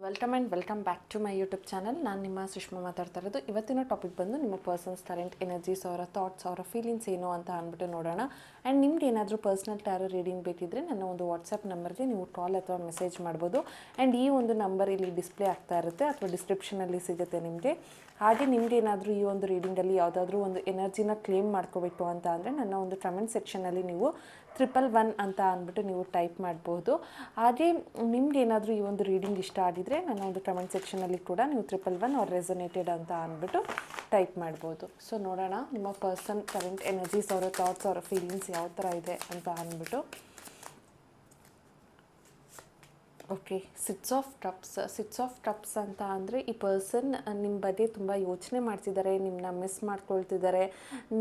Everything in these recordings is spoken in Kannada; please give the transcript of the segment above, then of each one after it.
Welcome back to my YouTube channel. ನಾನು ನಿಮ್ಮ ಸುಷ್ಮಾ ಮಾತಾಡ್ತಾ ಇರೋದು. ಇವತ್ತಿನ ಟಾಪಿಕ್ ಬಂದು ನಿಮ್ಮ ಪರ್ಸನ್ಸ್ ಕರೆಂಟ್ ಎನರ್ಜೀಸ್, ಅವರ ಥಾಟ್ಸ್, ಅವರ ಫೀಲಿಂಗ್ಸ್ ಏನು ಅಂತ ಅಂದ್ಬಿಟ್ಟು ನೋಡೋಣ. ಆ್ಯಂಡ್ ನಿಮ್ಗೆ ಏನಾದರೂ ಪರ್ಸ್ನಲ್ ಟ್ಯಾರೋ ರೀಡಿಂಗ್ ಬೇಕಿದ್ದರೆ ನನ್ನ ಒಂದು ವಾಟ್ಸಪ್ ನಂಬರ್ಗೆ ನೀವು ಕಾಲ್ ಅಥವಾ ಮೆಸೇಜ್ ಮಾಡ್ಬೋದು. ಆ್ಯಂಡ್ ಈ ಒಂದು ನಂಬರ್ ಇಲ್ಲಿ ಡಿಸ್ಪ್ಲೇ ಆಗ್ತಾ ಇರುತ್ತೆ ಅಥವಾ ಡಿಸ್ಕ್ರಿಪ್ಷನಲ್ಲಿ ಸಿಗುತ್ತೆ ನಿಮಗೆ. ಹಾಗೆ ನಿಮ್ಗೆ ಏನಾದರೂ ಈ ಒಂದು ರೀಡಿಂಗಲ್ಲಿ ಯಾವುದಾದ್ರೂ ಒಂದು ಎನರ್ಜಿನ ಕ್ಲೇಮ್ ಮಾಡ್ಕೋಬೇಕು ಅಂತ ಅಂದರೆ ನನ್ನ ಒಂದು ಕಮೆಂಟ್ ಸೆಕ್ಷನಲ್ಲಿ ನೀವು 111 ಅಂತ ಅಂದ್ಬಿಟ್ಟು ನೀವು ಟೈಪ್ ಮಾಡ್ಬೋದು. ಹಾಗೆ ನಿಮ್ಗೆ ಏನಾದರೂ ಈ ಒಂದು ರೀಡಿಂಗ್ ಇಷ್ಟ ಆಗಿದ್ರೆ ನನ್ನ ಒಂದು ಕಮೆಂಟ್ ಸೆಕ್ಷನಲ್ಲಿ ಕೂಡ ನೀವು 111 ಆರ್ ರೆಸೊನೇಟೆಡ್ ಅಂತ ಅಂದ್ಬಿಟ್ಟು ಟೈಪ್ ಮಾಡ್ಬೋದು. ಸೊ ನೋಡೋಣ ನಿಮ್ಮ ಪರ್ಸನ್ ಕರೆಂಟ್ ಎನರ್ಜೀಸ್, ಅವರ ಥಾಟ್ಸ್, ಅವರ ಫೀಲಿಂಗ್ಸ್ ಯಾವ ಥರ ಇದೆ ಅಂತ ಅಂದ್ಬಿಟ್ಟು. ಓಕೆ, ಸಿಟ್ಸ್ ಆಫ್ ಕಪ್ಸ್ ಅಂತ ಅಂದರೆ ಈ ಪರ್ಸನ್ ನಿಮ್ಮ ಬಗ್ಗೆ ತುಂಬ ಯೋಚನೆ ಮಾಡ್ತಿದ್ದಾರೆ, ನಿಮ್ಮನ್ನ ಮಿಸ್ ಮಾಡ್ಕೊಳ್ತಿದ್ದಾರೆ.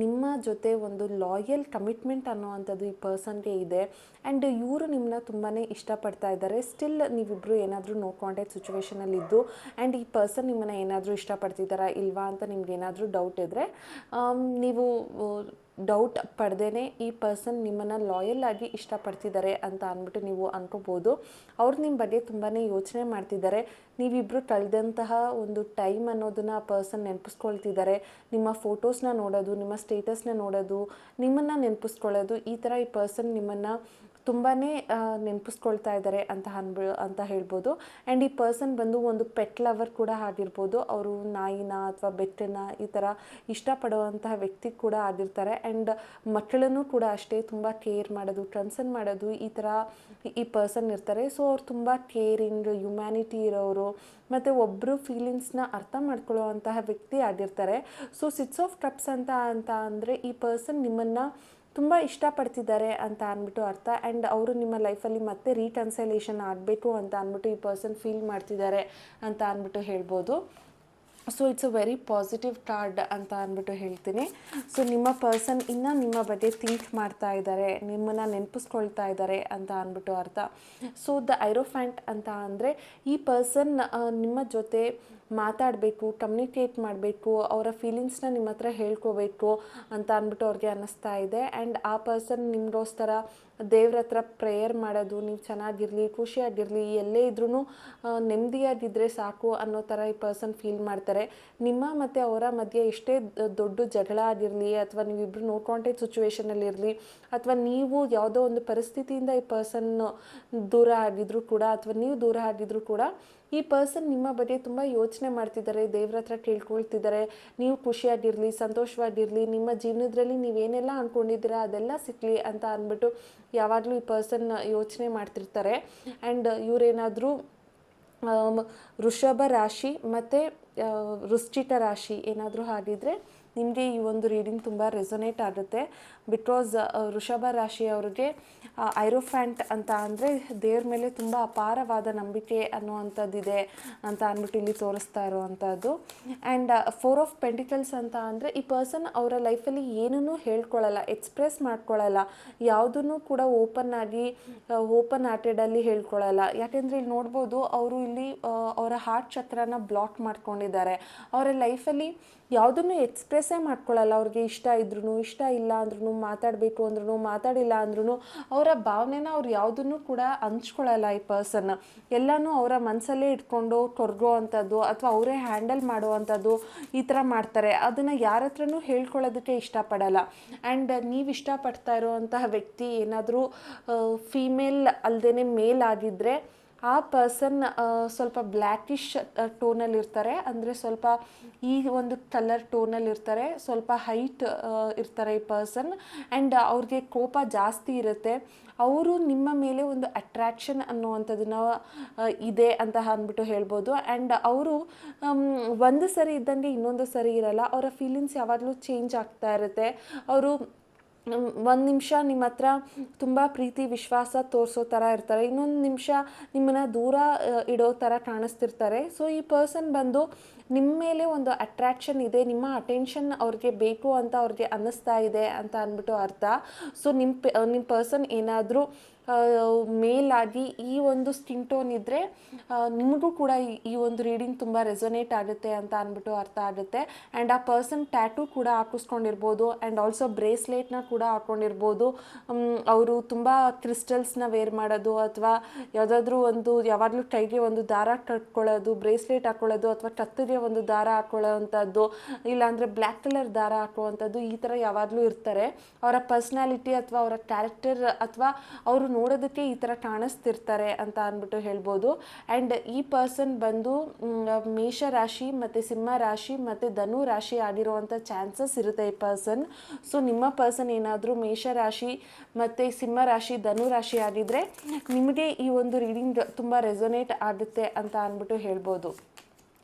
ನಿಮ್ಮ ಜೊತೆ ಒಂದು ಲಾಯಲ್ ಕಮಿಟ್ಮೆಂಟ್ ಅನ್ನೋವಂಥದ್ದು ಈ ಪರ್ಸನ್ಗೆ ಇದೆ. ಆ್ಯಂಡ್ ಇವರು ನಿಮ್ಮನ್ನ ತುಂಬಾ ಇಷ್ಟಪಡ್ತಾ ಇದ್ದಾರೆ. ಸ್ಟಿಲ್ ನೀವಿಬ್ಬರು ಏನಾದರೂ ನೋ ಕಾಂಟ್ಯಾಕ್ಟ್ ಸಿಚುವೇಷನಲ್ಲಿದ್ದು ಆ್ಯಂಡ್ ಈ ಪರ್ಸನ್ ನಿಮ್ಮನ್ನು ಏನಾದರೂ ಇಷ್ಟಪಡ್ತಿದ್ದಾರಾ ಇಲ್ವಾ ಅಂತ ನಿಮ್ಗೆ ಏನಾದರೂ ಡೌಟ್ ಇದ್ದರೆ ನೀವು ಡೌಟ್ ಪಡ್ದೇ ಈ ಪರ್ಸನ್ ನಿಮ್ಮನ್ನು ಲಾಯಲ್ ಆಗಿ ಇಷ್ಟಪಡ್ತಿದ್ದಾರೆ ಅಂತ ಅಂದ್ಬಿಟ್ಟು ನೀವು ಅನ್ಕೋಬೋದು. ಅವ್ರು ನಿಮ್ಮ ಬಗ್ಗೆ ತುಂಬಾ ಯೋಚನೆ ಮಾಡ್ತಿದ್ದಾರೆ. ನೀವಿಬ್ಬರು ಕಳೆದಂತಹ ಒಂದು ಟೈಮ್ ಅನ್ನೋದನ್ನು ಆ ಪರ್ಸನ್ ನೆನಪಿಸ್ಕೊಳ್ತಿದ್ದಾರೆ. ನಿಮ್ಮ ಫೋಟೋಸ್ನ ನೋಡೋದು, ನಿಮ್ಮ ಸ್ಟೇಟಸ್ನ ನೋಡೋದು, ನಿಮ್ಮನ್ನು ನೆನಪಿಸ್ಕೊಳ್ಳೋದು, ಈ ಥರ ಈ ಪರ್ಸನ್ ನಿಮ್ಮನ್ನು ತುಂಬಾ ನೆನಪಿಸ್ಕೊಳ್ತಾ ಇದ್ದಾರೆ ಅಂತ ಹೇಳ್ಬೋದು. ಆ್ಯಂಡ್ ಈ ಪರ್ಸನ್ ಬಂದು ಒಂದು ಪೆಟ್ ಲವರ್ ಕೂಡ ಆಗಿರ್ಬೋದು. ಅವರು ನಾಯಿನ ಅಥವಾ ಬೆಟ್ಟನ ಈ ಥರ ಇಷ್ಟಪಡುವಂತಹ ವ್ಯಕ್ತಿ ಕೂಡ ಆಗಿರ್ತಾರೆ. ಆ್ಯಂಡ್ ಮಕ್ಕಳನ್ನು ಕೂಡ ಅಷ್ಟೇ ತುಂಬ ಕೇರ್ ಮಾಡೋದು, ಕನ್ಸರ್ನ್ ಮಾಡೋದು, ಈ ಥರ ಈ ಪರ್ಸನ್ ಇರ್ತಾರೆ. ಸೊ ಅವ್ರು ತುಂಬ ಕೇರಿಂಗ್, ಹ್ಯುಮ್ಯಾನಿಟಿ ಇರೋರು ಮತ್ತು ಒಬ್ಬರು ಫೀಲಿಂಗ್ಸ್ನ ಅರ್ಥ ಮಾಡ್ಕೊಳ್ಳೋವಂತಹ ವ್ಯಕ್ತಿ ಆಗಿರ್ತಾರೆ. ಸೊ ಸಿಟ್ಸ್ ಆಫ್ ಕಪ್ಸ್ ಅಂತ ಅಂದರೆ ಈ ಪರ್ಸನ್ ನಿಮ್ಮನ್ನು ತುಂಬ ಇಷ್ಟಪಡ್ತಿದ್ದಾರೆ ಅಂತ ಅಂದ್ಬಿಟ್ಟು ಅರ್ಥ. ಆ್ಯಂಡ್ ಅವರು ನಿಮ್ಮ ಲೈಫಲ್ಲಿ ಮತ್ತೆ ರೀಕನ್ಸಲೇಷನ್ ಆಗಬೇಕು ಅಂತ ಅಂದ್ಬಿಟ್ಟು ಈ ಪರ್ಸನ್ ಫೀಲ್ ಮಾಡ್ತಿದ್ದಾರೆ ಅಂತ ಅಂದ್ಬಿಟ್ಟು ಹೇಳ್ಬೋದು. So it's a very positive card ಅಂತ ಅಂದ್ಬಿಟ್ಟು ಹೇಳ್ತೀನಿ. ಸೊ ನಿಮ್ಮ ಪರ್ಸನ್ ಇನ್ನೂ ನಿಮ್ಮ ಬಗ್ಗೆ ಥಿಂಕ್ ಮಾಡ್ತಾ ಇದ್ದಾರೆ, ನಿಮ್ಮನ್ನು ನೆನಪಿಸ್ಕೊಳ್ತಾ ಇದ್ದಾರೆ ಅಂತ ಅಂದ್ಬಿಟ್ಟು ಅರ್ಥ. ಸೊ ದ ಐರೋಫ್ಯಾಂಟ್ ಅಂತ ಅಂದರೆ ಈ ಪರ್ಸನ್ ನಿಮ್ಮ ಜೊತೆ ಮಾತಾಡಬೇಕು, ಕಮ್ಯುನಿಕೇಟ್ ಮಾಡಬೇಕು, ಅವರ ಫೀಲಿಂಗ್ಸ್ನ ನಿಮ್ಮ ಹತ್ರ ಹೇಳ್ಕೋಬೇಕು ಅಂತ ಅಂದ್ಬಿಟ್ಟು ಅವ್ರಿಗೆ ಅನ್ನಿಸ್ತಾ ಇದೆ. ಆ್ಯಂಡ್ ಆ ಪರ್ಸನ್ ನಿಮಗೋಸ್ಕರ ದೇವ್ರ ಹತ್ರ ಪ್ರೇಯರ್ ಮಾಡೋದು, ನೀವು ಚೆನ್ನಾಗಿರಲಿ, ಖುಷಿಯಾಗಿರಲಿ, ಎಲ್ಲೇ ಇದ್ರೂ ನೆಮ್ಮದಿಯಾಗಿದ್ದರೆ ಸಾಕು ಅನ್ನೋ ಥರ ಈ ಪರ್ಸನ್ ಫೀಲ್ ಮಾಡ್ತಾರೆ. ನಿಮ್ಮ ಮತ್ತು ಅವರ ಮಧ್ಯೆ ಎಷ್ಟೇ ದೊಡ್ಡ ಜಗಳ ಆಗಿರಲಿ ಅಥವಾ ನೀವಿಬ್ಬರು ನೋ ಕಾಂಟ್ಯಾಕ್ಟ್ ಸಿಚುವೇಷನಲ್ಲಿರಲಿ ಅಥವಾ ನೀವು ಯಾವುದೋ ಒಂದು ಪರಿಸ್ಥಿತಿಯಿಂದ ಈ ಪರ್ಸನ್ ದೂರ ಆಗಿದ್ರು ಕೂಡ ಅಥವಾ ನೀವು ದೂರ ಆಗಿದ್ರು ಕೂಡ ಈ ಪರ್ಸನ್ ನಿಮ್ಮ ಬಗ್ಗೆ ತುಂಬ ಯೋಚನೆ ಮಾಡ್ತಿದ್ದಾರೆ, ದೇವ್ರ ಹತ್ರ ಕೇಳ್ಕೊಳ್ತಿದ್ದಾರೆ. ನೀವು ಖುಷಿಯಾಗಿರಲಿ, ಸಂತೋಷವಾಗಿರಲಿ, ನಿಮ್ಮ ಜೀವನದಲ್ಲಿ ನೀವೇನೆಲ್ಲ ಅಂದ್ಕೊಂಡಿದ್ದೀರಾ ಅದೆಲ್ಲ ಸಿಕ್ಕಲಿ ಅಂತ ಅಂದ್ಬಿಟ್ಟು ಯಾವಾಗಲೂ ಈ ಪರ್ಸನ್ ಯೋಚನೆ ಮಾಡ್ತಿರ್ತಾರೆ. ಆ್ಯಂಡ್ ಇವರೇನಾದರೂ ವೃಷಭ ರಾಶಿ ಮತ್ತು ವೃಶ್ಚಿಕ ರಾಶಿ ಏನಾದರೂ ಆಗಿದ್ದರೆ ನಿಮಗೆ ಈ ಒಂದು ರೀಡಿಂಗ್ ತುಂಬ ರೆಸೊನೇಟ್ ಆಗುತ್ತೆ. ಬಿಕಾಸ್ ವೃಷಭ ರಾಶಿಯವ್ರಿಗೆ ಐರೋಫ್ಯಾಂಟ್ ಅಂತ ಅಂದರೆ ದೇವ್ರ ಮೇಲೆ ತುಂಬ ಅಪಾರವಾದ ನಂಬಿಕೆ ಅನ್ನುವಂಥದ್ದಿದೆ ಅಂತ ಅಂದ್ಬಿಟ್ಟು ಇಲ್ಲಿ ತೋರಿಸ್ತಾ ಇರುವಂಥದ್ದು. ಆ್ಯಂಡ್ 4 ಆಫ್ ಪೆಂಟಿಕಲ್ಸ್ ಅಂತ ಅಂದರೆ ಈ ಪರ್ಸನ್ ಅವರ ಲೈಫಲ್ಲಿ ಏನನ್ನೂ ಹೇಳ್ಕೊಳ್ಳಲ್ಲ, ಎಕ್ಸ್ಪ್ರೆಸ್ ಮಾಡ್ಕೊಳ್ಳಲ್ಲ, ಯಾವುದನ್ನು ಕೂಡ ಓಪನ್ ಹಾರ್ಟೆಡಲ್ಲಿ ಹೇಳ್ಕೊಳ್ಳಲ್ಲ. ಯಾಕೆಂದರೆ ಇಲ್ಲಿ ನೋಡ್ಬೋದು ಅವರು ಇಲ್ಲಿ ಅವರ ಹಾರ್ಟ್ ಚಕ್ರನ ಬ್ಲಾಕ್ ಮಾಡ್ಕೊಂಡಿದ್ದಾರೆ. ಅವರ ಲೈಫಲ್ಲಿ ಯಾವುದನ್ನು ಎಕ್ಸ್ಪ್ರೆಸ್ಸೇ ಮಾಡ್ಕೊಳ್ಳಲ್ಲ. ಅವ್ರಿಗೆ ಇಷ್ಟ ಇದ್ರೂ ಇಷ್ಟ ಇಲ್ಲ ಅಂದ್ರೂ, ಮಾತಾಡಬೇಕು ಅಂದ್ರೂ ಮಾತಾಡಿಲ್ಲ ಅಂದ್ರೂ ಅವರ ಭಾವನೆನ ಅವ್ರು ಯಾವುದನ್ನು ಕೂಡ ಹಂಚ್ಕೊಳ್ಳಲ್ಲ. ಈ ಪರ್ಸನ್ ಎಲ್ಲನೂ ಅವರ ಮನಸ್ಸಲ್ಲೇ ಇಟ್ಕೊಂಡು ಕೊರ್ಗೋ ಅಂಥದ್ದು ಅಥವಾ ಅವರೇ ಹ್ಯಾಂಡಲ್ ಮಾಡುವಂಥದ್ದು ಈ ಥರ ಮಾಡ್ತಾರೆ. ಅದನ್ನು ಯಾರ ಹತ್ರನೂ ಹೇಳ್ಕೊಳ್ಳೋದಕ್ಕೆ ಇಷ್ಟಪಡಲ್ಲ. ಆ್ಯಂಡ್ ನೀವು ಇಷ್ಟಪಡ್ತಾ ಇರುವಂತಹ ವ್ಯಕ್ತಿ ಏನಾದರೂ ಫೀಮೇಲ್ ಅಲ್ಲದೇ ಮೇಲ್ ಆಗಿದ್ದರೆ ಆ ಪರ್ಸನ್ ಸ್ವಲ್ಪ ಬ್ಲ್ಯಾಕಿಶ್ ಟೋನಲ್ಲಿರ್ತಾರೆ. ಅಂದರೆ ಸ್ವಲ್ಪ ಈ ಒಂದು ಕಲರ್ ಟೋನಲ್ಲಿರ್ತಾರೆ, ಸ್ವಲ್ಪ ಹೈಟ್ ಇರ್ತಾರೆ ಈ ಪರ್ಸನ್. ಆ್ಯಂಡ್ ಅವ್ರಿಗೆ ಕೋಪ ಜಾಸ್ತಿ ಇರುತ್ತೆ. ಅವರು ನಿಮ್ಮ ಮೇಲೆ ಒಂದು ಅಟ್ರ್ಯಾಕ್ಷನ್ ಅನ್ನುವಂಥದ್ದನ್ನ ಇದೆ ಅಂತ ಅಂದ್ಬಿಟ್ಟು ಹೇಳ್ಬೋದು. ಆ್ಯಂಡ್ ಅವರು ಒಂದು ಸರಿ ಇದ್ದಂಗೆ ಇನ್ನೊಂದು ಸರಿ ಇರಲ್ಲ. ಅವರ ಫೀಲಿಂಗ್ಸ್ ಯಾವಾಗಲೂ ಚೇಂಜ್ ಆಗ್ತಾ ಇರುತ್ತೆ. ಅವರು ಒಂದು ನಿಮಿಷ ನಿಮ್ಮ ಹತ್ರ ತುಂಬ ಪ್ರೀತಿ ವಿಶ್ವಾಸ ತೋರಿಸೋ ಥರ ಇರ್ತಾರೆ, ಇನ್ನೊಂದು ನಿಮಿಷ ನಿಮ್ಮನ್ನು ದೂರ ಇಡೋ ಥರ ಕಾಣಿಸ್ತಿರ್ತಾರೆ. ಸೊ ಈ ಪರ್ಸನ್ ಬಂದು ನಿಮ್ಮ ಮೇಲೆ ಒಂದು ಅಟ್ರ್ಯಾಕ್ಷನ್ ಇದೆ, ನಿಮ್ಮ ಅಟೆನ್ಷನ್ ಅವ್ರಿಗೆ ಬೇಕು ಅಂತ ಅವ್ರಿಗೆ ಅನ್ನಿಸ್ತಾ ಇದೆ ಅಂತ ಅಂದ್ಬಿಟ್ಟು ಅರ್ಥ. ಸೊ ನಿಮ್ಮ ಪರ್ಸನ್ ಏನಾದರೂ ಮೇಲ್ ಆಗಿ ಈ ಒಂದು ಸ್ಕಿನ್ ಟೋನ್ ಇದ್ದರೆ ನಿಮಗೂ ಕೂಡ ಈ ಒಂದು ರೀಡಿಂಗ್ ತುಂಬ ರೆಸೊನೇಟ್ ಆಗುತ್ತೆ ಅಂತ ಅಂದ್ಬಿಟ್ಟು ಅರ್ಥ ಆಗುತ್ತೆ. ಆ್ಯಂಡ್ ಆ ಪರ್ಸನ್ ಟ್ಯಾಟೂ ಕೂಡ ಹಾಕಿಸ್ಕೊಂಡಿರ್ಬೋದು ಆ್ಯಂಡ್ ಆಲ್ಸೋ ಬ್ರೇಸ್ಲೆಟ್ನ ಕೂಡ ಹಾಕ್ಕೊಂಡಿರ್ಬೋದು. ಅವರು ತುಂಬ ಕ್ರಿಸ್ಟಲ್ಸ್ನ ವೇರ್ ಮಾಡೋದು ಅಥವಾ ಯಾವುದಾದ್ರೂ ಒಂದು ಯಾವಾಗಲೂ ಕೈಗೆ ಒಂದು ದಾರ ಕಟ್ಕೊಳ್ಳೋದು, ಬ್ರೇಸ್ಲೆಟ್ ಹಾಕ್ಕೊಳ್ಳೋದು ಅಥವಾ ಕತ್ತಿಗೆ ಒಂದು ದಾರ ಹಾಕ್ಕೊಳ್ಳೋವಂಥದ್ದು, ಇಲ್ಲಾಂದರೆ ಬ್ಲ್ಯಾಕ್ ಕಲರ್ ದಾರ ಹಾಕುವಂಥದ್ದು, ಈ ಥರ ಯಾವಾಗಲೂ ಇರ್ತಾರೆ. ಅವರ ಪರ್ಸ್ನಾಲಿಟಿ ಅಥವಾ ಅವರ ಕ್ಯಾರೆಕ್ಟರ್ ಅಥವಾ ಅವರು ನೋಡೋದಕ್ಕೆ ಈ ಥರ ಕಾಣಿಸ್ತಿರ್ತಾರೆ ಅಂತ ಅಂದ್ಬಿಟ್ಟು ಹೇಳ್ಬೋದು. ಆ್ಯಂಡ್ ಈ ಪರ್ಸನ್ ಬಂದು ಮೇಷ ರಾಶಿ ಮತ್ತು ಸಿಂಹ ರಾಶಿ ಮತ್ತು ಧನು ರಾಶಿ ಆಗಿರುವಂಥ ಚಾನ್ಸಸ್ ಇರುತ್ತೆ ಈ ಪರ್ಸನ್. ಸೊ ನಿಮ್ಮ ಪರ್ಸನ್ ಏನಾದರೂ ಮೇಷ ರಾಶಿ ಮತ್ತು ಸಿಂಹ ರಾಶಿ ಧನು ರಾಶಿ ಆಗಿದ್ದರೆ ನಿಮಗೆ ಈ ಒಂದು ರೀಡಿಂಗ್ ತುಂಬ ರೆಸೊನೇಟ್ ಆಗುತ್ತೆ ಅಂತ ಅಂದ್ಬಿಟ್ಟು ಹೇಳ್ಬೋದು.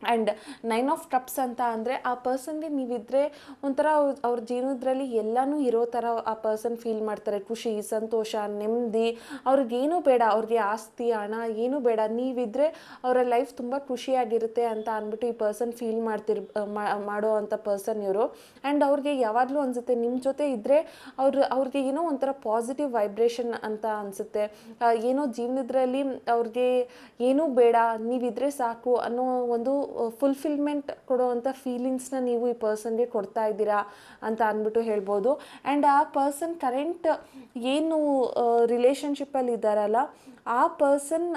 ಆ್ಯಂಡ್ 9 ಆಫ್ ಕಪ್ಸ್ ಅಂತ ಅಂದರೆ ಆ ಪರ್ಸನ್ಗೆ ನೀವಿದ್ದರೆ ಒಂಥರ ಅವ್ರ ಜೀವನದಲ್ಲಿ ಎಲ್ಲನೂ ಇರೋ ಥರ ಆ ಪರ್ಸನ್ ಫೀಲ್ ಮಾಡ್ತಾರೆ. ಖುಷಿ, ಸಂತೋಷ, ನೆಮ್ಮದಿ, ಅವ್ರಿಗೇನೂ ಬೇಡ, ಅವ್ರಿಗೆ ಆಸ್ತಿ ಹಣ ಏನೂ ಬೇಡ, ನೀವಿದ್ದರೆ ಅವರ ಲೈಫ್ ತುಂಬ ಖುಷಿಯಾಗಿರುತ್ತೆ ಅಂತ ಅಂದ್ಬಿಟ್ಟು ಈ ಪರ್ಸನ್ ಫೀಲ್ ಮಾಡೋ ಅಂಥ ಪರ್ಸನ್ ಇವರು. ಆ್ಯಂಡ್ ಅವ್ರಿಗೆ ಯಾವಾಗಲೂ ಅನಿಸುತ್ತೆ ನಿಮ್ಮ ಜೊತೆ ಇದ್ದರೆ ಅವ್ರಿಗೆ ಏನೋ ಒಂಥರ ಪಾಸಿಟಿವ್ ವೈಬ್ರೇಷನ್ ಅಂತ ಅನಿಸುತ್ತೆ. ಏನೋ ಜೀವನದಲ್ಲಿ ಅವ್ರಿಗೆ ಏನೂ ಬೇಡ, ನೀವಿದ್ದರೆ ಸಾಕು ಅನ್ನೋ ಒಂದು ಫುಲ್ಫಿಲ್ಮೆಂಟ್ ಕೊಡುವಂಥ ಫೀಲಿಂಗ್ಸ್ನ ನೀವು ಈ ಪರ್ಸನ್ಗೆ ಕೊಡ್ತಾ ಇದ್ದೀರಾ ಅಂತ ಅಂದ್ಬಿಟ್ಟು ಹೇಳ್ಬೋದು. ಆ್ಯಂಡ್ ಆ ಪರ್ಸನ್ ಕರೆಂಟ್ ಏನು ರಿಲೇಷನ್ಶಿಪ್ಪಲ್ಲಿ ಇದ್ದಾರಲ್ಲ ಆ ಪರ್ಸನ್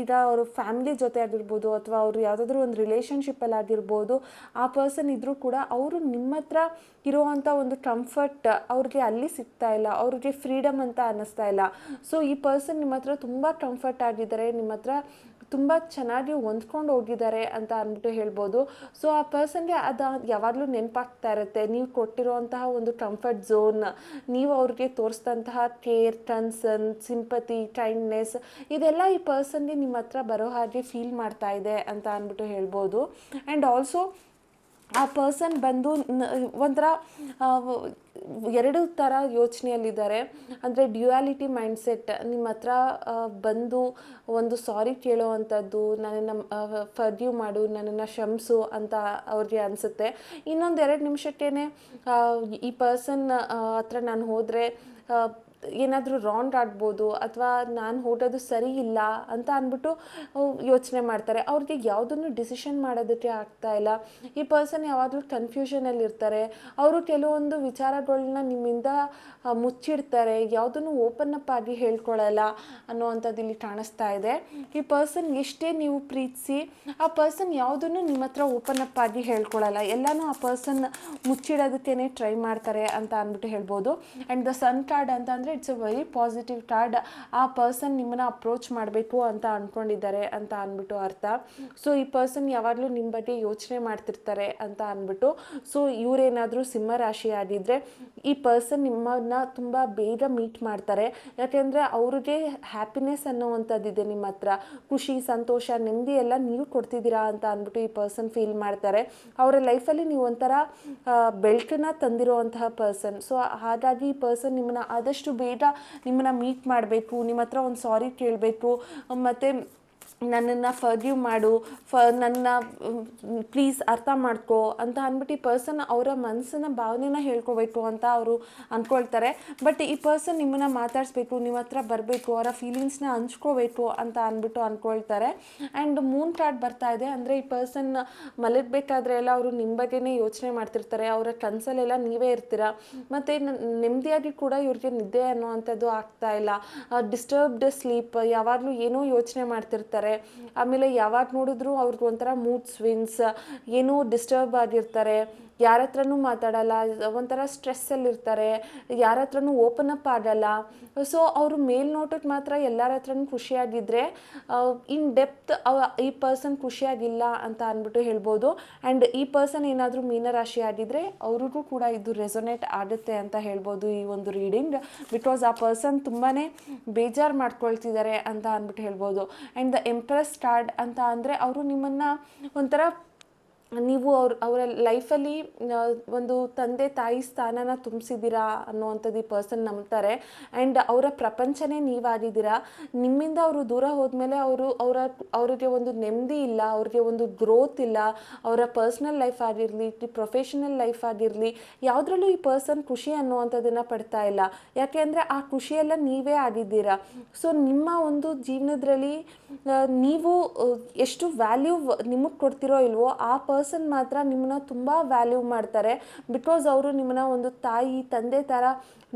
ಈಗ ಅವರು ಫ್ಯಾಮಿಲಿ ಜೊತೆ ಆಗಿರ್ಬೋದು ಅಥವಾ ಅವರು ಯಾವುದಾದ್ರೂ ಒಂದು ರಿಲೇಷನ್ಶಿಪ್ಪಲ್ಲಿ ಆಗಿರ್ಬೋದು, ಆ ಪರ್ಸನ್ ಇದ್ದರೂ ಕೂಡ ಅವರು ನಿಮ್ಮ ಹತ್ರ ಇರುವಂಥ ಒಂದು ಕಂಫರ್ಟ್ ಅವ್ರಿಗೆ ಅಲ್ಲಿ ಸಿಗ್ತಾ ಇಲ್ಲ, ಅವ್ರಿಗೆ ಫ್ರೀಡಮ್ ಅಂತ ಅನ್ನಿಸ್ತಾ ಇಲ್ಲ. ಸೊ ಈ ಪರ್ಸನ್ ನಿಮ್ಮ ಹತ್ರ ತುಂಬ ಕಂಫರ್ಟ್ ಆಗಿದ್ದಾರೆ, ನಿಮ್ಮ ಹತ್ರ ತುಂಬ ಚೆನ್ನಾಗಿ ಹೊಂದ್ಕೊಂಡು ಹೋಗಿದ್ದಾರೆ ಅಂತ ಅಂದ್ಬಿಟ್ಟು ಹೇಳ್ಬೋದು. ಸೊ ಆ ಪರ್ಸನ್ಗೆ ಅದು ಯಾವಾಗಲೂ ನೆನಪಾಗ್ತಾ ಇರುತ್ತೆ, ನೀವು ಕೊಟ್ಟಿರುವಂತಹ ಒಂದು ಕಂಫರ್ಟ್ ಝೋನ್, ನೀವು ಅವ್ರಿಗೆ ತೋರಿಸಿದಂತಹ ಕೇರ್, ಕನ್ಸರ್ನ್, ಸಿಂಪತಿ, ಕೈಂಡ್ನೆಸ್, ಇದೆಲ್ಲ ಈ ಪರ್ಸನ್ಗೆ ನಿಮ್ಮ ಹತ್ರ ಬರೋ ಹಾಗೆ ಫೀಲ್ ಮಾಡ್ತಾ ಇದೆ ಅಂತ ಅಂದ್ಬಿಟ್ಟು ಹೇಳ್ಬೋದು. ಆ್ಯಂಡ್ ಆಲ್ಸೋ ಆ ಪರ್ಸನ್ ಬಂದು ಒಂಥರ ಎರಡು ಥರ ಯೋಚನೆಯಲ್ಲಿದ್ದಾರೆ. ಅಂದರೆ ಡ್ಯುಯಾಲಿಟಿ ಮೈಂಡ್ಸೆಟ್, ನಿಮ್ಮ ಹತ್ರ ಬಂದು ಒಂದು ಸಾರಿ ಕೇಳೋವಂಥದ್ದು, ನನ್ನನ್ನು ಫರ್ಗ್ಯೂ ಮಾಡು, ನನ್ನನ್ನು ಕ್ಷಮಿಸು ಅಂತ ಅವ್ರಿಗೆ ಅನಿಸುತ್ತೆ. ಇನ್ನೊಂದು 2 ನಿಮಿಷಕ್ಕೇ ಈ ಪರ್ಸನ್ ಹತ್ರ ನಾನು ಹೋದರೆ ಏನಾದರೂ ರಾಂಗ್ ಆಗ್ಬೋದು ಅಥವಾ ನಾನು ಹೋಗೋದು ಸರಿ ಇಲ್ಲ ಅಂತ ಅಂದ್ಬಿಟ್ಟು ಯೋಚನೆ ಮಾಡ್ತಾರೆ. ಅವ್ರಿಗೆ ಯಾವುದನ್ನು ಡಿಸಿಷನ್ ಮಾಡೋದಕ್ಕೆ ಆಗ್ತಾ ಇಲ್ಲ. ಈ ಪರ್ಸನ್ ಯಾವಾಗಲೂ ಕನ್ಫ್ಯೂಷನಲ್ಲಿ ಇರ್ತಾರೆ. ಅವರು ಕೆಲವೊಂದು ವಿಚಾರಗಳನ್ನ ನಿಮ್ಮಿಂದ ಮುಚ್ಚಿಡ್ತಾರೆ, ಯಾವುದನ್ನು ಓಪನ್ ಅಪ್ ಆಗಿ ಹೇಳ್ಕೊಳ್ಳಲ್ಲ ಅನ್ನೋವಂಥದ್ದು ಇಲ್ಲಿ ಕಾಣಿಸ್ತಾ ಇದೆ. ಈ ಪರ್ಸನ್ ಎಷ್ಟೇ ನೀವು ಪ್ರೀತಿಸಿ ಆ ಪರ್ಸನ್ ಯಾವುದನ್ನು ನಿಮ್ಮ ಹತ್ರ ಓಪನ್ ಅಪ್ ಆಗಿ ಹೇಳ್ಕೊಳ್ಳಲ್ಲ, ಎಲ್ಲನೂ ಆ ಪರ್ಸನ್ ಮುಚ್ಚಿಡೋದಕ್ಕೇ ಟ್ರೈ ಮಾಡ್ತಾರೆ ಅಂತ ಅಂದ್ಬಿಟ್ಟು ಹೇಳ್ಬೋದು. ಆ್ಯಂಡ್ ದ ಸನ್ ಕಾರ್ಡ್ ಅಂತ ಅಂದರೆ it's a very positive card. ಆ ಪರ್ಸನ್ ನಿಮ್ಮನ್ನು ಅಪ್ರೋಚ್ ಮಾಡಬೇಕು ಅಂತ ಅಂದ್ಕೊಂಡಿದ್ದಾರೆ ಅಂತ ಅಂದ್ಬಿಟ್ಟು ಅರ್ಥ. ಸೊ ಈ ಪರ್ಸನ್ ಯಾವಾಗಲೂ ನಿಮ್ಮ ಬಗ್ಗೆ ಯೋಚನೆ ಮಾಡ್ತಿರ್ತಾರೆ ಅಂತ ಅಂದ್ಬಿಟ್ಟು. ಸೊ ಇವರೇನಾದರೂ ಸಿಂಹ ರಾಶಿ ಆಗಿದ್ದರೆ ಈ ಪರ್ಸನ್ ನಿಮ್ಮನ್ನು ತುಂಬ ಬೇಗ ಮೀಟ್ ಮಾಡ್ತಾರೆ. ಯಾಕೆಂದರೆ ಅವ್ರಿಗೆ ಹ್ಯಾಪಿನೆಸ್ ಅನ್ನೋವಂಥದ್ದಿದೆ, ನಿಮ್ಮ ಹತ್ರ ಖುಷಿ, ಸಂತೋಷ, ನೆಮ್ಮದಿ ಎಲ್ಲ ನೀವು ಕೊಡ್ತಿದ್ದೀರಾ ಅಂತ ಅಂದ್ಬಿಟ್ಟು ಈ ಪರ್ಸನ್ ಫೀಲ್ ಮಾಡ್ತಾರೆ. ಅವರ ಲೈಫಲ್ಲಿ ನೀವು ಒಂಥರ ಬೆಳಕನ್ನ ತಂದಿರುವಂತಹ ಪರ್ಸನ್. ಸೊ ಹಾಗಾಗಿ ಈ ಪರ್ಸನ್ ನಿಮ್ಮನ್ನು ಆದಷ್ಟು ಬೇಗ ನಿಮ್ಮನ್ನು ಮೀಟ್ ಮಾಡಬೇಕು, ನಿಮ್ಮ ಹತ್ರ ಒಂದು ಸಾರಿ ಕೇಳಬೇಕು, ಮತ್ತು ನನ್ನನ್ನು ಫರ್ಗ್ಯೂ ಮಾಡು, ನನ್ನ ಪ್ಲೀಸ್ ಅರ್ಥ ಮಾಡ್ಕೋ ಅಂತ ಅಂದ್ಬಿಟ್ಟು ಈ ಪರ್ಸನ್ ಅವರ ಮನಸ್ಸಿನ ಭಾವನೆನ ಹೇಳ್ಕೋಬೇಕು ಅಂತ ಅವರು ಅಂದ್ಕೊಳ್ತಾರೆ. ಬಟ್ ಈ ಪರ್ಸನ್ ನಿಮ್ಮನ್ನು ಮಾತಾಡಿಸ್ಬೇಕು, ನಿಮ್ಮ ಹತ್ರ ಬರಬೇಕು, ಅವರ ಫೀಲಿಂಗ್ಸ್ನ ಹಂಚ್ಕೋಬೇಕು ಅಂತ ಅಂದ್ಬಿಟ್ಟು ಅಂದ್ಕೊಳ್ತಾರೆ. ಆ್ಯಂಡ್ ಮೂನ್ ಕಾರ್ಡ್ ಬರ್ತಾ ಇದೆ. ಅಂದರೆ ಈ ಪರ್ಸನ್ ಮಲಗಬೇಕಾದ್ರೆ ಎಲ್ಲ ಅವರು ನಿಮ್ಮ ಬಗ್ಗೆನೇ ಯೋಚನೆ ಮಾಡ್ತಿರ್ತಾರೆ, ಅವರ ಕನಸಲ್ಲೆಲ್ಲ ನೀವೇ ಇರ್ತೀರ. ಮತ್ತು ನೆಮ್ಮದಿಯಾಗಿ ಕೂಡ ಇವ್ರಿಗೆ ನಿದ್ದೆ ಅನ್ನೋವಂಥದ್ದು ಆಗ್ತಾ ಇಲ್ಲ, ಡಿಸ್ಟರ್ಬ್ಡ್ ಸ್ಲೀಪ್, ಯಾವಾಗಲೂ ಏನೋ ಯೋಚನೆ ಮಾಡ್ತಿರ್ತಾರೆ. ಆಮೇಲೆ ಯಾವಾಗ ನೋಡಿದ್ರು ಅವ್ರಿಗೆ ಒಂಥರ ಮೂಡ್ ಸ್ವಿಂಗ್ಸ್, ಏನೋ ಡಿಸ್ಟರ್ಬ್ ಆಗಿರ್ತಾರೆ, ಯಾರ ಹತ್ರನೂ ಮಾತಾಡಲ್ಲ, ಒಂಥರ ಸ್ಟ್ರೆಸ್ಸಲ್ಲಿರ್ತಾರೆ, ಯಾರ ಹತ್ರನೂ ಓಪನ್ ಅಪ್ ಆಗಲ್ಲ. ಸೊ ಅವರು ಮೇಲ್ನೋಟಕ್ಕೆ ಮಾತ್ರ ಎಲ್ಲರ ಹತ್ರನೂ ಖುಷಿಯಾಗಿದ್ದರೆ ಇನ್ ಡೆಪ್ತ್ ಈ ಪರ್ಸನ್ ಖುಷಿಯಾಗಿಲ್ಲ ಅಂತ ಅಂದ್ಬಿಟ್ಟು ಹೇಳ್ಬೋದು. ಆ್ಯಂಡ್ ಈ ಪರ್ಸನ್ ಏನಾದರೂ ಮೀನರಾಶಿ ಆಗಿದ್ದರೆ ಅವ್ರಿಗೂ ಕೂಡ ಇದು ರೆಸೊನೇಟ್ ಆಗುತ್ತೆ ಅಂತ ಹೇಳ್ಬೋದು ಈ ಒಂದು ರೀಡಿಂಗ್. ಬಿಕಾಸ್ ಆ ಪರ್ಸನ್ ತುಂಬಾ ಬೇಜಾರು ಮಾಡ್ಕೊಳ್ತಿದ್ದಾರೆ ಅಂತ ಅಂದ್ಬಿಟ್ಟು ಹೇಳ್ಬೋದು. ಆ್ಯಂಡ್ ದ ಎಂಪ್ರೆಸ್ ಕಾರ್ಡ್ ಅಂತ ಅಂದರೆ ಅವರು ನಿಮ್ಮನ್ನು ಒಂಥರ ನೀವು ಅವರ ಲೈಫಲ್ಲಿ ಒಂದು ತಂದೆ ತಾಯಿ ಸ್ಥಾನನ ತುಂಬಿಸಿದ್ದೀರಾ ಅನ್ನೋವಂಥದ್ದು ಈ ಪರ್ಸನ್ ನಂಬ್ತಾರೆ. ಆ್ಯಂಡ್ ಅವರ ಪ್ರಪಂಚನೇ ನೀವಾಗಿದ್ದೀರಾ. ನಿಮ್ಮಿಂದ ಅವರು ದೂರ ಹೋದ್ಮೇಲೆ ಅವರಿಗೆ ಒಂದು ನೆಮ್ಮದಿ ಇಲ್ಲ, ಅವ್ರಿಗೆ ಒಂದು ಗ್ರೋತ್ ಇಲ್ಲ. ಅವರ ಪರ್ಸ್ನಲ್ ಲೈಫ್ ಆಗಿರಲಿ, ಪ್ರೊಫೆಷನಲ್ ಲೈಫ್ ಆಗಿರಲಿ, ಯಾವುದ್ರಲ್ಲೂ ಈ ಪರ್ಸನ್ ಖುಷಿ ಅನ್ನುವಂಥದ್ದನ್ನು ಪಡ್ತಾ ಇಲ್ಲ. ಯಾಕೆ ಅಂದರೆ ಆ ಖುಷಿಯೆಲ್ಲ ನೀವೇ ಆಗಿದ್ದೀರಾ. ಸೊ ನಿಮ್ಮ ಒಂದು ಜೀವನದಲ್ಲಿ ನೀವು ಎಷ್ಟು ವ್ಯಾಲ್ಯೂ ನಿಮಗೆ ಕೊಡ್ತಿರೋ ಇಲ್ವೋ ಆ ಪರ್ಸನ್ ಮಾತ್ರ ನಿಮ್ಮನ್ನ ತುಂಬ ವ್ಯಾಲ್ಯೂ ಮಾಡ್ತಾರೆ. ಬಿಕಾಸ್ ಅವರು ನಿಮ್ಮನ್ನ ಒಂದು ತಾಯಿ ತಂದೆ ಥರ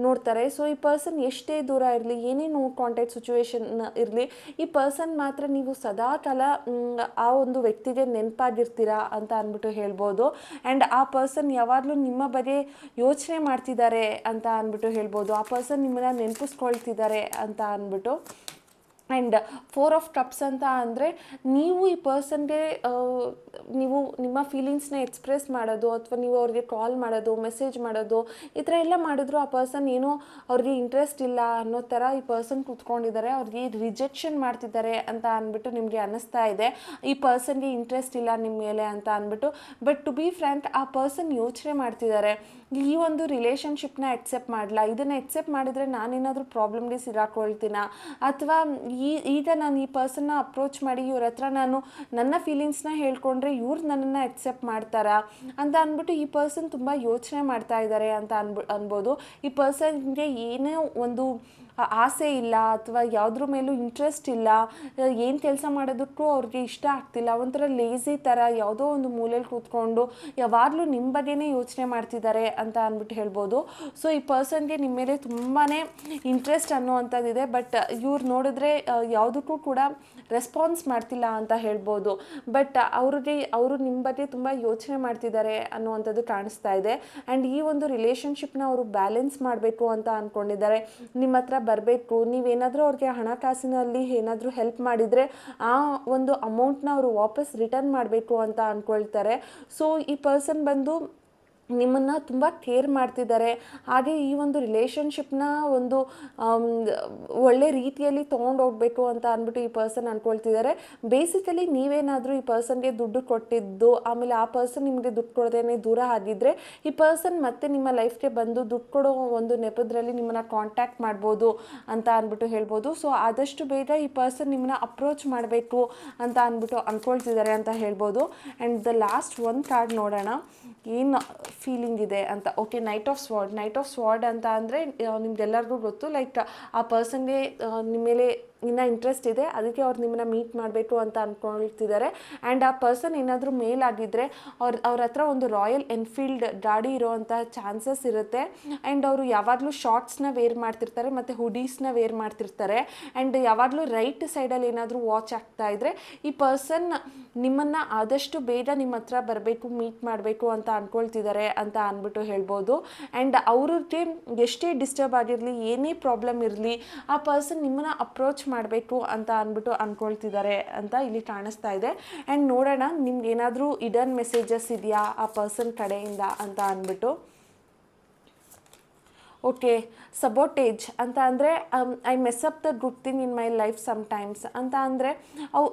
ನೋಡ್ತಾರೆ. ಸೊ ಈ ಪರ್ಸನ್ ಎಷ್ಟೇ ದೂರ ಇರಲಿ, ಏನೇನು ಕಾಂಟ್ಯಾಕ್ಟ್ ಸಿಚುವೇಶನ್ ಇರಲಿ, ಈ ಪರ್ಸನ್ ಮಾತ್ರ ನೀವು ಸದಾ ಕಾಲ ಆ ಒಂದು ವ್ಯಕ್ತಿಗೆ ನೆನಪಾಗಿರ್ತೀರಾ ಅಂತ ಅಂದ್ಬಿಟ್ಟು ಹೇಳ್ಬೋದು. ಆ್ಯಂಡ್ ಆ ಪರ್ಸನ್ ಯಾವಾಗಲೂ ನಿಮ್ಮ ಬಗ್ಗೆ ಯೋಚನೆ ಮಾಡ್ತಿದ್ದಾರೆ ಅಂತ ಅಂದ್ಬಿಟ್ಟು ಹೇಳ್ಬೋದು. ಆ ಪರ್ಸನ್ ನಿಮ್ಮನ್ನ ನೆನಪಿಸ್ಕೊಳ್ತಿದ್ದಾರೆ ಅಂತ ಅಂದ್ಬಿಟ್ಟು. ಆ್ಯಂಡ್ 4 ಆಫ್ ಕಪ್ಸ್ ಅಂತ ಅಂದರೆ ನೀವು ಈ ಪರ್ಸನ್ಗೆ ನೀವು ನಿಮ್ಮ ಫೀಲಿಂಗ್ಸ್ನ ಎಕ್ಸ್ಪ್ರೆಸ್ ಮಾಡೋದು, ಅಥವಾ ನೀವು ಅವ್ರಿಗೆ ಕಾಲ್ ಮಾಡೋದು, ಮೆಸೇಜ್ ಮಾಡೋದು, ಈ ಥರ ಎಲ್ಲ ಮಾಡಿದ್ರು ಆ ಪರ್ಸನ್ ಏನೋ ಅವ್ರಿಗೆ ಇಂಟ್ರೆಸ್ಟ್ ಇಲ್ಲ ಅನ್ನೋ ಥರ ಈ ಪರ್ಸನ್ ಕೂತ್ಕೊಂಡಿದ್ದಾರೆ. ಅವ್ರಿಗೆ ರಿಜೆಕ್ಷನ್ ಮಾಡ್ತಿದ್ದಾರೆ ಅಂತ ಅಂದ್ಬಿಟ್ಟು ನಿಮಗೆ ಅನ್ನಿಸ್ತಾ ಇದೆ. ಈ ಪರ್ಸನ್ಗೆ ಇಂಟ್ರೆಸ್ಟ್ ಇಲ್ಲ ನಿಮ್ಮ ಮೇಲೆ ಅಂತ ಅಂದ್ಬಿಟ್ಟು. ಬಟ್ ಟು ಬಿ ಫ್ರ್ಯಾಂಕ್, ಆ ಪರ್ಸನ್ ಯೋಚನೆ ಮಾಡ್ತಿದ್ದಾರೆ, ಈ ಒಂದು ರಿಲೇಷನ್ಶಿಪ್ನ ಎಕ್ಸೆಪ್ಟ್ ಮಾಡಲ್ಲ, ಇದನ್ನು ಎಕ್ಸೆಪ್ಟ್ ಮಾಡಿದರೆ ನಾನೇನಾದರೂ ಪ್ರಾಬ್ಲಮ್ಗೆ ಸಿಗಾಕೊಳ್ತೀನ, ಅಥವಾ ಈಗ ನಾನು ಈ ಪರ್ಸನ್ನ ಅಪ್ರೋಚ್ ಮಾಡಿ ಇವ್ರ ಹತ್ರ ನಾನು ನನ್ನ ಫೀಲಿಂಗ್ಸ್ನ ಹೇಳ್ಕೊಂಡ್ರೆ ಇವ್ರು ನನ್ನನ್ನು ಎಕ್ಸೆಪ್ಟ್ ಮಾಡ್ತಾರಾ ಅಂತ ಅಂದ್ಬಿಟ್ಟು ಈ ಪರ್ಸನ್ ತುಂಬ ಯೋಚನೆ ಮಾಡ್ತಾ ಇದ್ದಾರೆ ಅಂತ ಅನ್ಬೋದು. ಈ ಪರ್ಸನ್ಗೆ ಏನೇ ಒಂದು ಆಸೆ ಇಲ್ಲ, ಅಥವಾ ಯಾವುದ್ರ ಮೇಲೂ ಇಂಟ್ರೆಸ್ಟ್ ಇಲ್ಲ, ಏನು ಕೆಲಸ ಮಾಡೋದಕ್ಕೂ ಅವ್ರಿಗೆ ಇಷ್ಟ ಆಗ್ತಿಲ್ಲ, ಒಂಥರ ಲೇಝಿ ಥರ ಯಾವುದೋ ಒಂದು ಮೂಲೆಯಲ್ಲಿ ಕೂತ್ಕೊಂಡು ಯಾವಾಗಲೂ ನಿಮ್ಮ ಬಗ್ಗೆನೇ ಯೋಚನೆ ಮಾಡ್ತಿದ್ದಾರೆ ಅಂತ ಅಂದ್ಬಿಟ್ಟು ಹೇಳ್ಬೋದು. ಸೊ ಈ ಪರ್ಸನ್ಗೆ ನಿಮ್ಮ ಮೇಲೆ ತುಂಬಾ ಇಂಟ್ರೆಸ್ಟ್ ಅನ್ನೋವಂಥದ್ದಿದೆ. ಬಟ್ ಇವ್ರು ನೋಡಿದ್ರೆ ಯಾವುದಕ್ಕೂ ಕೂಡ ರೆಸ್ಪಾನ್ಸ್ ಮಾಡ್ತಿಲ್ಲ ಅಂತ ಹೇಳ್ಬೋದು. ಬಟ್ ಅವರು ನಿಮ್ಮ ಬಗ್ಗೆ ತುಂಬ ಯೋಚನೆ ಮಾಡ್ತಿದ್ದಾರೆ ಅನ್ನುವಂಥದ್ದು ಕಾಣಿಸ್ತಾ ಇದೆ. ಆ್ಯಂಡ್ ಈ ಒಂದು ರಿಲೇಷನ್ಶಿಪ್ನ ಅವರು ಬ್ಯಾಲೆನ್ಸ್ ಮಾಡಬೇಕು ಅಂತ ಅಂದ್ಕೊಂಡಿದ್ದಾರೆ. ನಿಮ್ಮ ಹತ್ರ ಬರಬೇಕು, ನೀವೇನಾದರೂ ಅವ್ರಿಗೆ ಹಣಕಾಸಿನಲ್ಲಿ ಏನಾದರೂ ಹೆಲ್ಪ್ ಮಾಡಿದರೆ ಆ ಒಂದು ಅಮೌಂಟ್ನ ಅವರು ವಾಪಸ್ ರಿಟರ್ನ್ ಮಾಡಬೇಕು ಅಂತ ಅಂದ್ಕೊಳ್ತಾರೆ. ಸೊ ಈ ಪರ್ಸನ್ ಬಂದು ನಿಮ್ಮನ್ನು ತುಂಬ ಕೇರ್ ಮಾಡ್ತಿದ್ದಾರೆ. ಹಾಗೆ ಈ ಒಂದು ರಿಲೇಷನ್ಶಿಪ್ನ ಒಂದು ಒಳ್ಳೆ ರೀತಿಯಲ್ಲಿ ತೊಗೊಂಡೋಗ್ಬೇಕು ಅಂತ ಅಂದ್ಬಿಟ್ಟು ಈ ಪರ್ಸನ್ ಅಂದ್ಕೊಳ್ತಿದ್ದಾರೆ. ಬೇಸಿಕಲಿ ನೀವೇನಾದರೂ ಈ ಪರ್ಸನ್ಗೆ ದುಡ್ಡು ಕೊಟ್ಟಿದ್ದು, ಆಮೇಲೆ ಆ ಪರ್ಸನ್ ನಿಮಗೆ ದುಡ್ಡು ಕೊಡದೇನೆ ದೂರ ಆಗಿದ್ದರೆ ಈ ಪರ್ಸನ್ ಮತ್ತೆ ನಿಮ್ಮ ಲೈಫ್ಗೆ ಬಂದು ದುಡ್ಡು ಕೊಡೋ ಒಂದು ನೆಪದಲ್ಲಿ ನಿಮ್ಮನ್ನು ಕಾಂಟ್ಯಾಕ್ಟ್ ಮಾಡ್ಬೋದು ಅಂತ ಅಂದ್ಬಿಟ್ಟು ಹೇಳ್ಬೋದು. ಸೊ ಆದಷ್ಟು ಬೇಗ ಈ ಪರ್ಸನ್ ನಿಮ್ಮನ್ನ ಅಪ್ರೋಚ್ ಮಾಡಬೇಕು ಅಂತ ಅಂದ್ಬಿಟ್ಟು ಅಂದ್ಕೊಳ್ತಿದ್ದಾರೆ ಅಂತ ಹೇಳ್ಬೋದು. ಆ್ಯಂಡ್ ದ ಲಾಸ್ಟ್ ಒಂದು ಕಾರ್ಡ್ ನೋಡೋಣ ಏನು ಫೀಲಿಂಗ್ ಇದೆ ಅಂತ. ಓಕೆ, ನೈಟ್ ಆಫ್ ಸ್ವಾರ್ಡ್ ಅಂತ ಅಂದರೆ ನಿಮ್ಗೆಲ್ಲರಿಗೂ ಗೊತ್ತು, ಲೈಕ್ ಆ ಪರ್ಸನ್ಗೆ ನಿಮ್ಮ ಮೇಲೆ ಇನ್ನೂ ಇಂಟ್ರೆಸ್ಟ್ ಇದೆ, ಅದಕ್ಕೆ ಅವ್ರು ನಿಮ್ಮನ್ನ ಮೀಟ್ ಮಾಡಬೇಕು ಅಂತ ಅಂದ್ಕೊಳ್ತಿದ್ದಾರೆ. ಆ್ಯಂಡ್ ಆ ಪರ್ಸನ್ ಏನಾದರೂ ಮೇಲ್ ಆಗಿದ್ದರೆ ಅವ್ರ ಹತ್ರ ಒಂದು ರಾಯಲ್ ಎನ್ಫೀಲ್ಡ್ ಗಾಡಿ ಇರೋವಂಥ ಚಾನ್ಸಸ್ ಇರುತ್ತೆ. ಆ್ಯಂಡ್ ಅವರು ಯಾವಾಗಲೂ ಶಾರ್ಟ್ಸ್ನ ವೇರ್ ಮಾಡ್ತಿರ್ತಾರೆ ಮತ್ತು ಹುಡೀಸ್ನ ವೇರ್ ಮಾಡ್ತಿರ್ತಾರೆ. ಆ್ಯಂಡ್ ಯಾವಾಗಲೂ ರೈಟ್ ಸೈಡಲ್ಲಿ ಏನಾದರೂ ವಾಚ್ ಆಗ್ತಾ ಇದ್ದರೆ ಈ ಪರ್ಸನ್ ನಿಮ್ಮನ್ನು ಆದಷ್ಟು ಬೇಗ ನಿಮ್ಮ ಹತ್ರ ಬರಬೇಕು, ಮೀಟ್ ಮಾಡಬೇಕು ಅಂತ ಅಂದ್ಕೊಳ್ತಿದ್ದಾರೆ ಅಂತ ಅಂದ್ಬಿಟ್ಟು ಹೇಳ್ಬೋದು. ಆ್ಯಂಡ್ ಅವ್ರಿಗೆ ಎಷ್ಟೇ ಡಿಸ್ಟರ್ಬ್ ಆಗಿರಲಿ, ಏನೇ ಪ್ರಾಬ್ಲಮ್ ಇರಲಿ, ಆ ಪರ್ಸನ್ ನಿಮ್ಮನ್ನು ಅಪ್ರೋಚ್ ಮಾಡಬೇಕು ಅಂತ ಅಂದ್ಬಿಟ್ಟು ಅಂದ್ಕೊಳ್ತಿದ್ದಾರೆ ಅಂತ ಇಲ್ಲಿ ಕಾಣಿಸ್ತಾ ಇದೆ. ಆ್ಯಂಡ್ ನೋಡೋಣ ನಿಮ್ಗೆ ಏನಾದರೂ ಇಡನ್ ಮೆಸೇಜಸ್ ಇದೆಯಾ ಆ ಪರ್ಸನ್ ಕಡೆಯಿಂದ ಅಂತ ಅಂದ್ಬಿಟ್ಟು. ಓಕೆ, ಸಬೋಟೇಜ್ ಅಂತ ಅಂದರೆ I mess up the good thing in my life sometimes ಅಂತ ಅಂದರೆ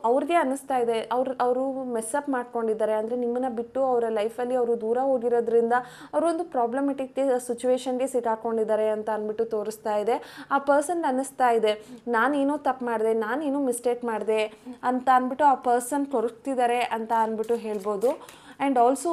ಅವ್ರಿಗೆ ಅನ್ನಿಸ್ತಾ ಇದೆ ಅವರು ಮೆಸ್ಅಪ್ ಮಾಡ್ಕೊಂಡಿದ್ದಾರೆ. ಅಂದರೆ ನಿಮ್ಮನ್ನು ಬಿಟ್ಟು ಅವರ ಲೈಫಲ್ಲಿ ಅವರು ದೂರ ಹೋಗಿರೋದ್ರಿಂದ ಅವರೊಂದು ಪ್ರಾಬ್ಲಮೆಟಿಕ್ ಸಿಚುವೇಶನ್ಗೆ ಸಿಕ್ಕಾಕೊಂಡಿದ್ದಾರೆ ಅಂತ ಅಂದ್ಬಿಟ್ಟು ತೋರಿಸ್ತಾ ಇದೆ. ಆ ಪರ್ಸನ್ ಅನ್ನಿಸ್ತಾ ಇದೆ ನಾನೇನೋ ತಪ್ಪು ಮಾಡಿದೆ, ನಾನೇನೋ ಮಿಸ್ಟೇಕ್ ಮಾಡಿದೆ ಅಂತ ಅಂದ್ಬಿಟ್ಟು ಆ ಪರ್ಸನ್ ಕೊರಗ್ತಿದ್ದಾರೆ ಅಂತ ಅಂದ್ಬಿಟ್ಟು ಹೇಳ್ಬೋದು. ಆ್ಯಂಡ್ ಆಲ್ಸೋ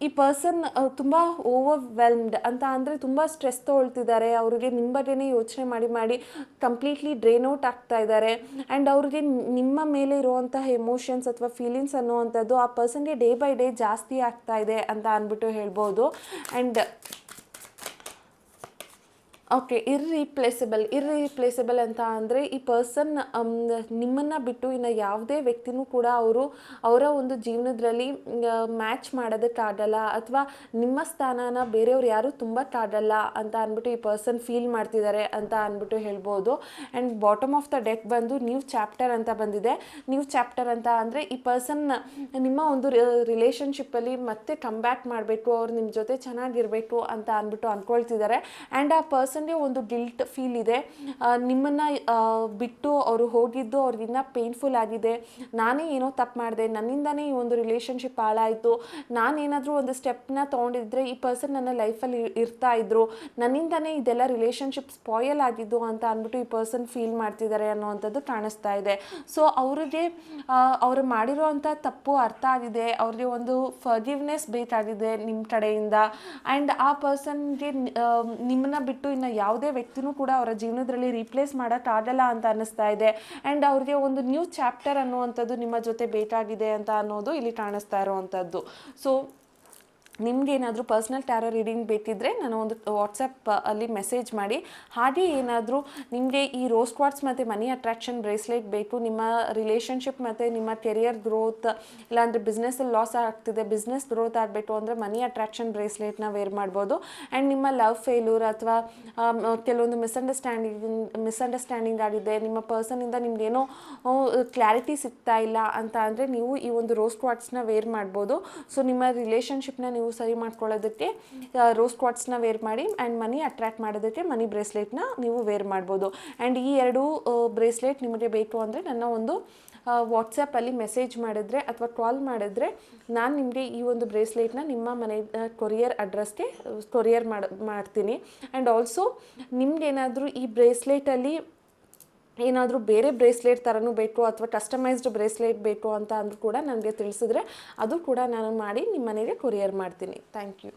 ಈ ಪರ್ಸನ್ ತುಂಬ ಓವರ್ವೆಲ್ಮ್ಡ್ ಅಂತ ಅಂದರೆ ತುಂಬ ಸ್ಟ್ರೆಸ್ ತೊಗೊಳ್ತಿದ್ದಾರೆ. ಅವರಿಗೆ ನಿಮ್ಮ ಬಗ್ಗೆನೇ ಯೋಚನೆ ಮಾಡಿ ಕಂಪ್ಲೀಟ್ಲಿ ಡ್ರೈನ್ ಔಟ್ ಆಗ್ತಾ ಇದ್ದಾರೆ. ಆ್ಯಂಡ್ ಅವ್ರಿಗೆ ನಿಮ್ಮ ಮೇಲೆ ಇರುವಂತಹ ಎಮೋಷನ್ಸ್ ಅಥವಾ ಫೀಲಿಂಗ್ಸ್ ಅನ್ನುವಂಥದ್ದು ಆ ಪರ್ಸನ್ಗೆ ಡೇ ಬೈ ಡೇ ಜಾಸ್ತಿ ಆಗ್ತಾ ಇದೆ ಅಂತ ಅಂದ್ಬಿಟ್ಟು ಹೇಳ್ಬೋದು. ಆ್ಯಂಡ್ ಓಕೆ, ಇರ್ರಿಪ್ಲೇಸಬಲ್ ಅಂತ ಅಂದರೆ ಈ ಪರ್ಸನ್ ನಿಮ್ಮನ್ನು ಬಿಟ್ಟು ಇನ್ನು ಯಾವುದೇ ವ್ಯಕ್ತಿನೂ ಕೂಡ ಅವರ ಒಂದು ಜೀವನದಲ್ಲಿ ಮ್ಯಾಚ್ ಮಾಡೋದಕ್ಕಾಗಲ್ಲ, ಅಥವಾ ನಿಮ್ಮ ಸ್ಥಾನನ ಬೇರೆಯವ್ರು ಯಾರೂ ತುಂಬಕ್ಕಾಗಲ್ಲ ಅಂತ ಅಂದ್ಬಿಟ್ಟು ಈ ಪರ್ಸನ್ ಫೀಲ್ ಮಾಡ್ತಿದ್ದಾರೆ ಅಂತ ಅಂದ್ಬಿಟ್ಟು ಹೇಳ್ಬೋದು. And bottom of the deck ಬಂದು ನ್ಯೂ ಚಾಪ್ಟರ್ ಅಂತ ಬಂದಿದೆ. ನ್ಯೂ ಚಾಪ್ಟರ್ ಅಂತ ಅಂದರೆ ಈ ಪರ್ಸನ್ ನಿಮ್ಮ ಒಂದು ರಿಲೇಷನ್ಶಿಪ್ಪಲ್ಲಿ ಮತ್ತೆ ಕಮ್ ಬ್ಯಾಕ್ ಮಾಡಬೇಕು, ಅವ್ರು ನಿಮ್ಮ ಜೊತೆ ಚೆನ್ನಾಗಿರಬೇಕು ಅಂತ ಅಂದ್ಬಿಟ್ಟು ಅಂದ್ಕೊಳ್ತಿದ್ದಾರೆ. ಆ್ಯಂಡ್ ಆ ಪರ್ಸನ್ ಪರ್ಸನ್ಗೆ ಒಂದು ಗಿಲ್ಟ್ ಫೀಲ್ ಇದೆ, ನಿಮ್ಮನ್ನು ಬಿಟ್ಟು ಅವರು ಹೋಗಿದ್ದು ಅವ್ರಿಗಿನ್ನ ಪೇನ್ಫುಲ್ ಆಗಿದೆ, ನಾನೇ ಏನೋ ತಪ್ಪು ಮಾಡಿದೆ, ನನ್ನಿಂದನೇ ಈ ಒಂದು ರಿಲೇಷನ್ಶಿಪ್ ಹಾಳಾಯಿತು, ನಾನೇನಾದರೂ ಒಂದು ಸ್ಟೆಪ್ನ ತೊಗೊಂಡಿದ್ರೆ ಈ ಪರ್ಸನ್ ನನ್ನ ಲೈಫಲ್ಲಿ ಇರ್ತಾ ಇದ್ರು, ನನ್ನಿಂದನೇ ಇದೆಲ್ಲ ರಿಲೇಷನ್ಶಿಪ್ ಸ್ಪಾಯಲ್ ಆಗಿದ್ದು ಅಂತ ಅಂದ್ಬಿಟ್ಟು ಈ ಪರ್ಸನ್ ಫೀಲ್ ಮಾಡ್ತಿದ್ದಾರೆ ಅನ್ನೋವಂಥದ್ದು ಕಾಣಿಸ್ತಾ ಇದೆ. ಸೊ ಅವ್ರಿಗೆ ಅವರು ಮಾಡಿರೋ ಅಂಥ ತಪ್ಪು ಅರ್ಥ ಆಗಿದೆ, ಅವ್ರಿಗೆ ಒಂದು ಫರ್ಗಿವ್ನೆಸ್ ಬೇಕಾಗಿದೆ ನಿಮ್ಮ ಕಡೆಯಿಂದ. ಆ್ಯಂಡ್ ಆ ಪರ್ಸನ್ಗೆ ನಿಮ್ಮನ್ನ ಬಿಟ್ಟು ಇನ್ನು ಯಾವುದೇ ವ್ಯಕ್ತಿನೂ ಕೂಡ ಅವರ ಜೀವನದಲ್ಲಿ ರೀಪ್ಲೇಸ್ ಮಾಡೋಕ್ಕಾಗಲ್ಲ ಅಂತ ಅನ್ನಿಸ್ತಾ ಇದೆ. ಆ್ಯಂಡ್ ಅವ್ರಿಗೆ ಒಂದು ನ್ಯೂ ಚಾಪ್ಟರ್ ಅನ್ನುವಂಥದ್ದು ನಿಮ್ಮ ಜೊತೆ ಬೇಕಾಗಿದೆ ಅಂತ ಅನ್ನೋದು ಇಲ್ಲಿ ಕಾಣಿಸ್ತಾ ಇರೋವಂಥದ್ದು. ಸೊ ನಿಮಗೇನಾದರೂ ಪರ್ಸ್ನಲ್ ಟ್ಯಾರೋ ರೀಡಿಂಗ್ ಬೇಕಿದ್ದರೆ ನಾನು ಒಂದು ವಾಟ್ಸಪ್ ಅಲ್ಲಿ ಮೆಸೇಜ್ ಮಾಡಿ. ಹಾಗೆ ಏನಾದರೂ ನಿಮಗೆ ಈ ರೋಸ್ ಕ್ವಾರ್ಟ್ಸ್ ಮತ್ತು ಮನಿ ಅಟ್ರಾಕ್ಷನ್ ಬ್ರೇಸ್ಲೆಟ್ ಬೇಕು, ನಿಮ್ಮ ರಿಲೇಷನ್ಶಿಪ್ ಮತ್ತು ನಿಮ್ಮ ಕೆರಿಯರ್ ಗ್ರೋತ್, ಇಲ್ಲಾಂದರೆ ಬಿಸ್ನೆಸ್ಸಲ್ಲಿ ಲಾಸ್ ಆಗ್ತಿದೆ, ಬಿಸ್ನೆಸ್ ಗ್ರೋತ್ ಆಗಬೇಕು ಅಂದರೆ ಮನಿ ಅಟ್ರಾಕ್ಷನ್ ಬ್ರೇಸ್ಲೆಟ್ನ ವೇರ್ ಮಾಡ್ಬೋದು. ಆ್ಯಂಡ್ ನಿಮ್ಮ ಲವ್ ಫೇಲ್ಯೂರ್ ಅಥವಾ ಕೆಲವೊಂದು ಮಿಸ್ಅಂಡರ್ಸ್ಟ್ಯಾಂಡಿಂಗ್ ಆಗಿದೆ, ನಿಮ್ಮ ಪರ್ಸನಿಂದ ನಿಮಗೇನೋ ಕ್ಲಾರಿಟಿ ಸಿಗ್ತಾ ಇಲ್ಲ ಅಂತ ಅಂದರೆ ನೀವು ಈ ಒಂದು ರೋಸ್ ಕ್ವಾರ್ಟ್ಸ್ನ ವೇರ್ ಮಾಡ್ಬೋದು. ಸೊ ನಿಮ್ಮ ರಿಲೇಷನ್ಶಿಪ್ನ ನೀವು ಸರಿ ಮಾಡ್ಕೊಳ್ಳೋದಕ್ಕೆ ರೋಸ್ ಕ್ವಾರ್ಟ್ಸ್ನ ವೇರ್ ಮಾಡಿ, ಆ್ಯಂಡ್ ಮನಿ ಅಟ್ರ್ಯಾಕ್ಟ್ ಮಾಡೋದಕ್ಕೆ ಮನಿ ಬ್ರೇಸ್ಲೆಟ್ನ ನೀವು ವೇರ್ ಮಾಡ್ಬೋದು. ಆ್ಯಂಡ್ ಈ ಎರಡು ಬ್ರೇಸ್ಲೆಟ್ ನಿಮಗೆ ಬೇಕು ಅಂದರೆ ನನ್ನ ಒಂದು ವಾಟ್ಸಪ್ಪಲ್ಲಿ ಮೆಸೇಜ್ ಮಾಡಿದ್ರೆ ಅಥವಾ ಕಾಲ್ ಮಾಡಿದ್ರೆ ನಾನು ನಿಮಗೆ ಈ ಒಂದು ಬ್ರೇಸ್ಲೆಟ್ನ ನಿಮ್ಮ ಮನೆ ಕೊರಿಯರ್ ಅಡ್ರೆಸ್ಗೆ ಕೊರಿಯರ್ ಮಾಡ್ತೀನಿ. ಆ್ಯಂಡ್ ಆಲ್ಸೋ ನಿಮ್ಗೇನಾದರೂ ಈ ಬ್ರೇಸ್ಲೆಟಲ್ಲಿ ಏನಾದರೂ ಬೇರೆ ಬ್ರೇಸ್ಲೆಟ್ ಥರನೂ ಬೇಕು ಅಥವಾ ಕಸ್ಟಮೈಸ್ಡ್ ಬ್ರೇಸ್ಲೆಟ್ ಬೇಕು ಅಂತ ಅಂದರೂ ಕೂಡ ನನಗೆ ತಿಳಿಸಿದ್ರೆ ಅದು ಕೂಡ ನಾನು ಮಾಡಿ ನಿಮ್ಮ ಮನೆಗೆ ಕೊರಿಯರ್ ಮಾಡ್ತೀನಿ. Thank you.